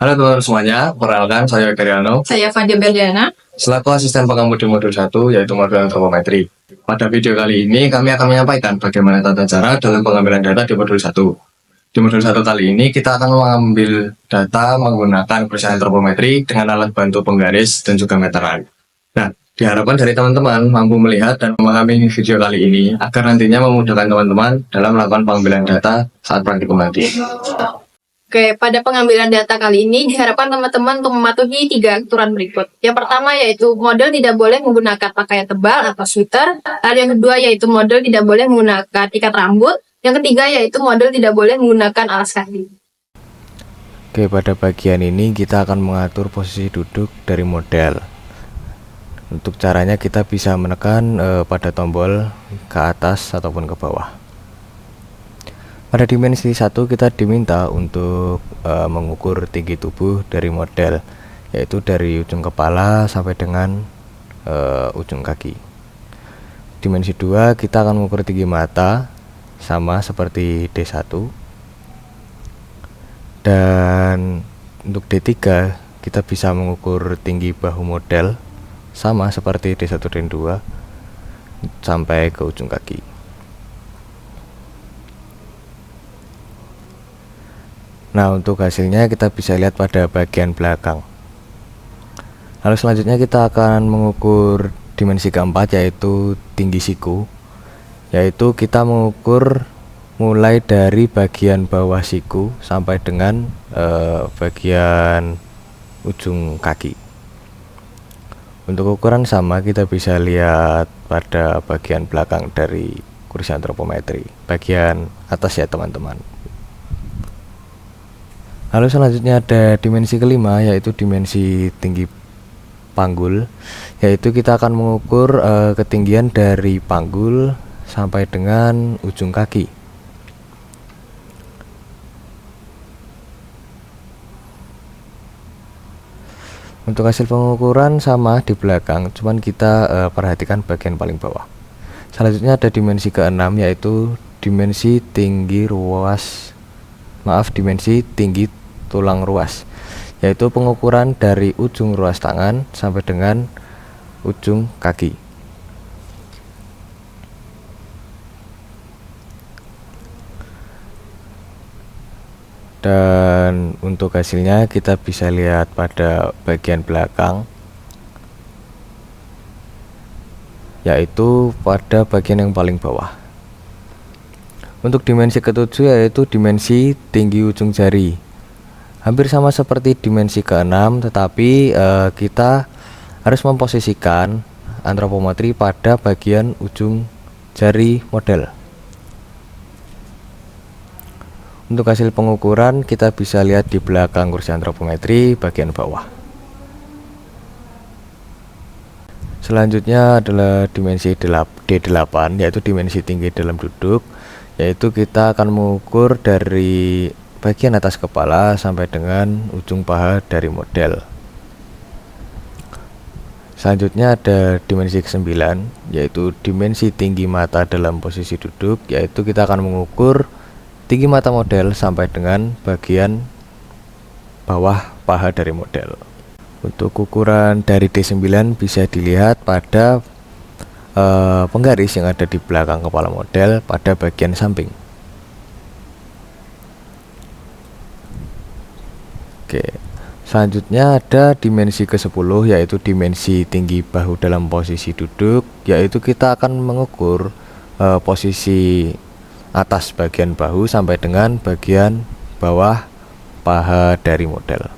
Halo teman-teman semuanya, perkenalkan saya Gariano, Saya Fadya Berdiana. selaku asisten pengemudi modul 1, yaitu modul antropometri. Pada video kali ini, kami akan menyampaikan bagaimana tata cara dalam pengambilan data di modul 1. Di modul 1 kali ini, kita akan mengambil data menggunakan kursi antropometri dengan alat bantu penggaris dan juga meteran. Nah, diharapkan dari teman-teman mampu melihat dan memahami video kali ini, agar nantinya memudahkan teman-teman dalam melakukan pengambilan data saat praktikum nanti. Oke, pada pengambilan data kali ini diharapkan teman-teman untuk mematuhi 3 aturan berikut. Yang pertama yaitu model tidak boleh menggunakan pakaian tebal atau sweater. Lalu yang kedua yaitu model tidak boleh menggunakan ikat rambut. Yang ketiga yaitu model tidak boleh menggunakan alas kaki. Oke, pada bagian ini kita akan mengatur posisi duduk dari model. Untuk caranya kita bisa menekan pada tombol ke atas ataupun ke bawah. Pada dimensi 1 kita diminta untuk mengukur tinggi tubuh dari model, yaitu dari ujung kepala sampai dengan ujung kaki. Dimensi 2 kita akan mengukur tinggi mata, sama seperti D1. Dan untuk D3 kita bisa mengukur tinggi bahu model, sama seperti D1 dan D2, sampai ke ujung kaki. Nah, untuk hasilnya kita bisa lihat pada bagian belakang. Lalu selanjutnya kita akan mengukur dimensi keempat, yaitu tinggi siku, yaitu kita mengukur mulai dari bagian bawah siku sampai dengan bagian ujung kaki. Untuk ukuran sama kita bisa lihat pada bagian belakang dari kursi antropometri, bagian atas ya teman-teman. Lalu selanjutnya ada dimensi kelima, yaitu dimensi tinggi panggul, yaitu kita akan mengukur ketinggian dari panggul sampai dengan ujung kaki. Untuk hasil pengukuran sama di belakang, cuman kita perhatikan bagian paling bawah. Selanjutnya ada dimensi keenam, yaitu dimensi tinggi tulang ruas, yaitu pengukuran dari ujung ruas tangan sampai dengan ujung kaki. Dan untuk hasilnya kita bisa lihat pada bagian belakang, yaitu pada bagian yang paling bawah. Untuk dimensi ketujuh yaitu dimensi tinggi ujung jari. Hampir sama seperti dimensi keenam, tetapi kita harus memposisikan antropometri pada bagian ujung jari model. Untuk hasil pengukuran kita bisa lihat di belakang kursi antropometri bagian bawah. Selanjutnya adalah dimensi D8, yaitu dimensi tinggi dalam duduk, yaitu kita akan mengukur dari bagian atas kepala sampai dengan ujung paha dari model. Selanjutnya ada dimensi ke-9, yaitu dimensi tinggi mata dalam posisi duduk, yaitu kita akan mengukur tinggi mata model sampai dengan bagian bawah paha dari model. Untuk ukuran dari D9 bisa dilihat pada penggaris yang ada di belakang kepala model pada bagian samping. Oke, selanjutnya ada dimensi ke-10, yaitu dimensi tinggi bahu dalam posisi duduk, yaitu kita akan mengukur posisi atas bagian bahu sampai dengan bagian bawah paha dari model.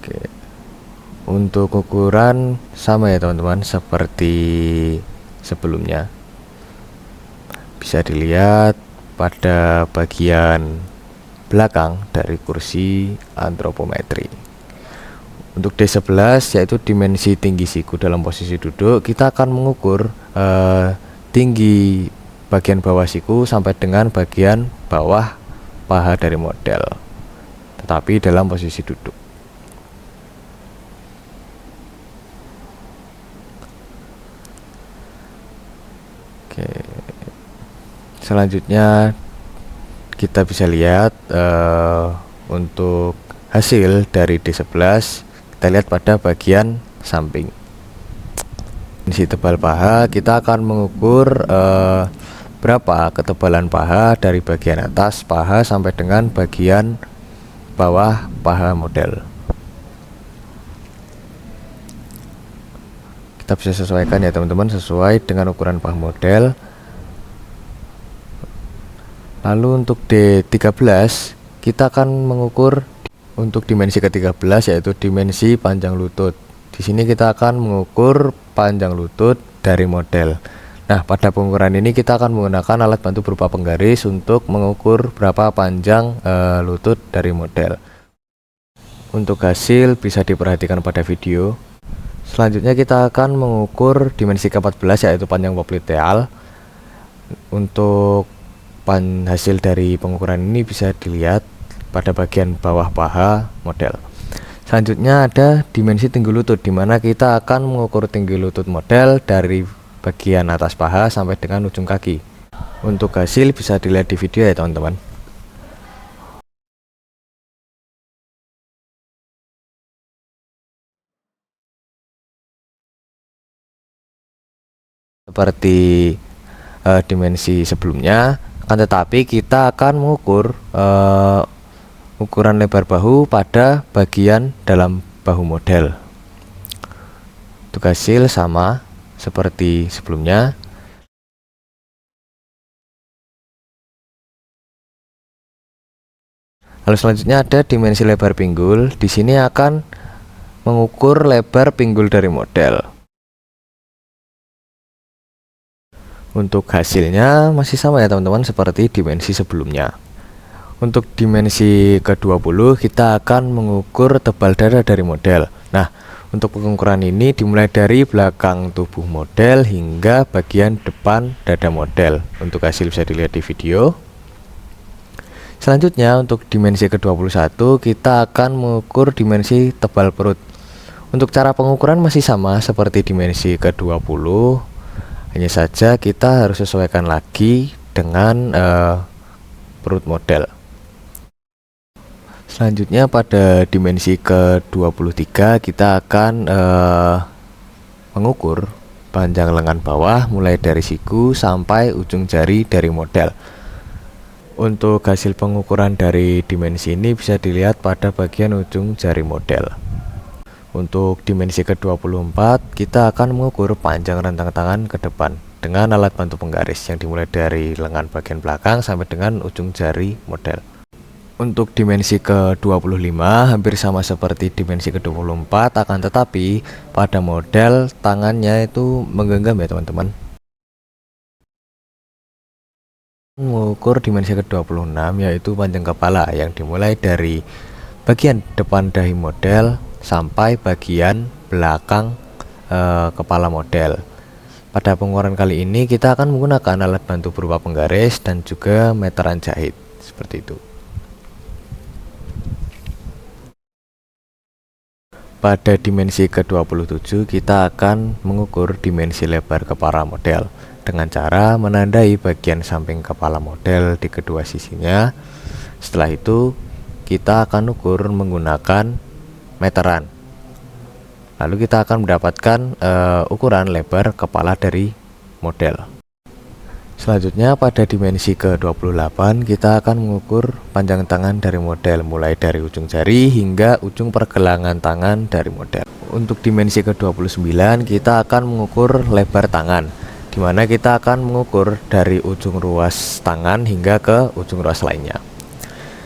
Oke, untuk ukuran sama ya teman-teman seperti sebelumnya. Bisa dilihat pada bagian belakang dari kursi antropometri. Untuk D11 yaitu dimensi tinggi siku dalam posisi duduk, kita akan mengukur tinggi bagian bawah siku sampai dengan bagian bawah paha dari model, tetapi dalam posisi duduk. Oke, selanjutnya kita bisa lihat untuk hasil dari D11, kita lihat pada bagian samping. Dimensi tebal paha, kita akan mengukur berapa ketebalan paha dari bagian atas paha sampai dengan bagian bawah paha model. Kita bisa sesuaikan ya teman-teman, sesuai dengan ukuran paha model. Lalu untuk D13 kita akan mengukur untuk dimensi ke-13, yaitu dimensi panjang lutut. Di sini kita akan mengukur panjang lutut dari model. Nah, pada pengukuran ini kita akan menggunakan alat bantu berupa penggaris untuk mengukur berapa panjang lutut dari model. Untuk hasil bisa diperhatikan pada video. Selanjutnya kita akan mengukur dimensi ke-14, yaitu panjang popliteal. Untuk hasil dari pengukuran ini bisa dilihat pada bagian bawah paha model. Selanjutnya ada dimensi tinggi lutut, di mana kita akan mengukur tinggi lutut model dari bagian atas paha sampai dengan ujung kaki. Untuk hasil bisa dilihat di video ya teman-teman. Seperti dimensi sebelumnya, akan tetapi kita akan mengukur ukuran lebar bahu pada bagian dalam bahu model. Untuk hasil sama seperti sebelumnya. Lalu selanjutnya ada dimensi lebar pinggul. Di sini akan mengukur lebar pinggul dari model. Untuk hasilnya masih sama ya teman-teman, seperti dimensi sebelumnya. Untuk dimensi ke-20 kita akan mengukur tebal dada dari model. Nah, untuk pengukuran ini dimulai dari belakang tubuh model hingga bagian depan dada model. Untuk hasil bisa dilihat di video. Selanjutnya untuk dimensi ke-21 kita akan mengukur dimensi tebal perut. Untuk cara pengukuran masih sama seperti dimensi ke-20. Hanya saja kita harus sesuaikan lagi dengan perut model. Selanjutnya pada dimensi ke-23 kita akan mengukur panjang lengan bawah mulai dari siku sampai ujung jari dari model. Untuk hasil pengukuran dari dimensi ini bisa dilihat pada bagian ujung jari model. Untuk dimensi ke-24 kita akan mengukur panjang rentang tangan ke depan dengan alat bantu penggaris yang dimulai dari lengan bagian belakang sampai dengan ujung jari model. Untuk dimensi ke-25 hampir sama seperti dimensi ke-24, akan tetapi pada model tangannya itu menggenggam ya teman-teman. Mengukur dimensi ke-26 yaitu panjang kepala yang dimulai dari bagian depan dahi model sampai bagian belakang kepala model. Pada pengukuran kali ini kita akan menggunakan alat bantu berupa penggaris dan juga meteran jahit seperti itu. Pada dimensi ke-27 kita akan mengukur dimensi lebar kepala model dengan cara menandai bagian samping kepala model di kedua sisinya. Setelah itu kita akan ukur menggunakan meteran. Lalu kita akan mendapatkan ukuran lebar kepala dari model. Selanjutnya pada dimensi ke-28 kita akan mengukur panjang tangan dari model mulai dari ujung jari hingga ujung pergelangan tangan dari model. Untuk dimensi ke-29 kita akan mengukur lebar tangan, di mana kita akan mengukur dari ujung ruas tangan hingga ke ujung ruas lainnya.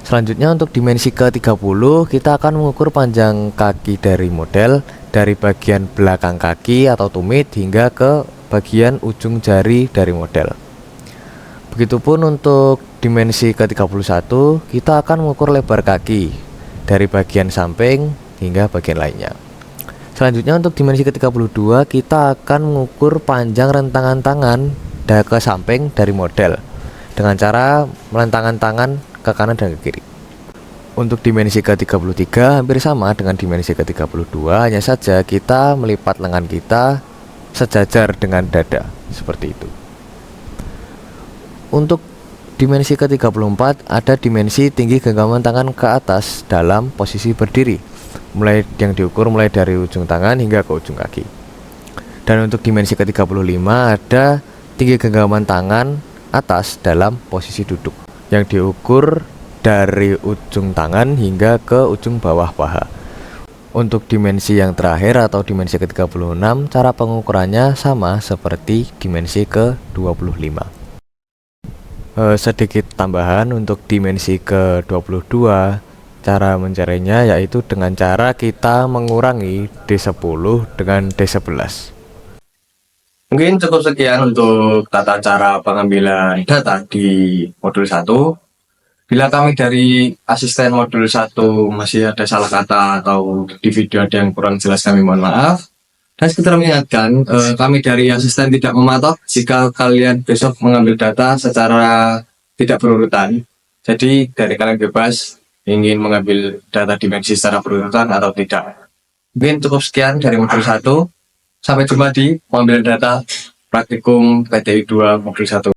Selanjutnya untuk dimensi ke-30 kita akan mengukur panjang kaki dari model dari bagian belakang kaki atau tumit hingga ke bagian ujung jari dari model. Begitupun untuk dimensi ke-31 kita akan mengukur lebar kaki dari bagian samping hingga bagian lainnya. Selanjutnya untuk dimensi ke-32 kita akan mengukur panjang rentangan tangan ke samping dari model dengan cara melentangkan tangan ke kanan dan ke kiri. Untuk dimensi ke-33 hampir sama dengan dimensi ke-32, hanya saja kita melipat lengan kita sejajar dengan dada seperti itu. Untuk dimensi ke-34 ada dimensi tinggi genggaman tangan ke atas dalam posisi berdiri, yang diukur mulai dari ujung tangan hingga ke ujung kaki. Dan untuk dimensi ke-35 ada tinggi genggaman tangan atas dalam posisi duduk, yang diukur dari ujung tangan hingga ke ujung bawah paha. Untuk dimensi yang terakhir atau dimensi ke-36, cara pengukurannya sama seperti dimensi ke-25. Sedikit tambahan untuk dimensi ke-22, cara mencarinya yaitu dengan cara kita mengurangi D10 dengan D11. Mungkin cukup sekian untuk tata cara pengambilan data di modul 1. Bila kami dari asisten modul 1 masih ada salah kata atau di video ada yang kurang jelas, kami mohon maaf. Dan sekedar mengingatkan, kami dari asisten tidak mematok jika kalian besok mengambil data secara tidak berurutan. Jadi dari kalian bebas ingin mengambil data dimensi secara berurutan atau tidak. Mungkin cukup sekian dari modul 1. Sampai jumpa di pengambilan data praktikum PTI 2 modul 1.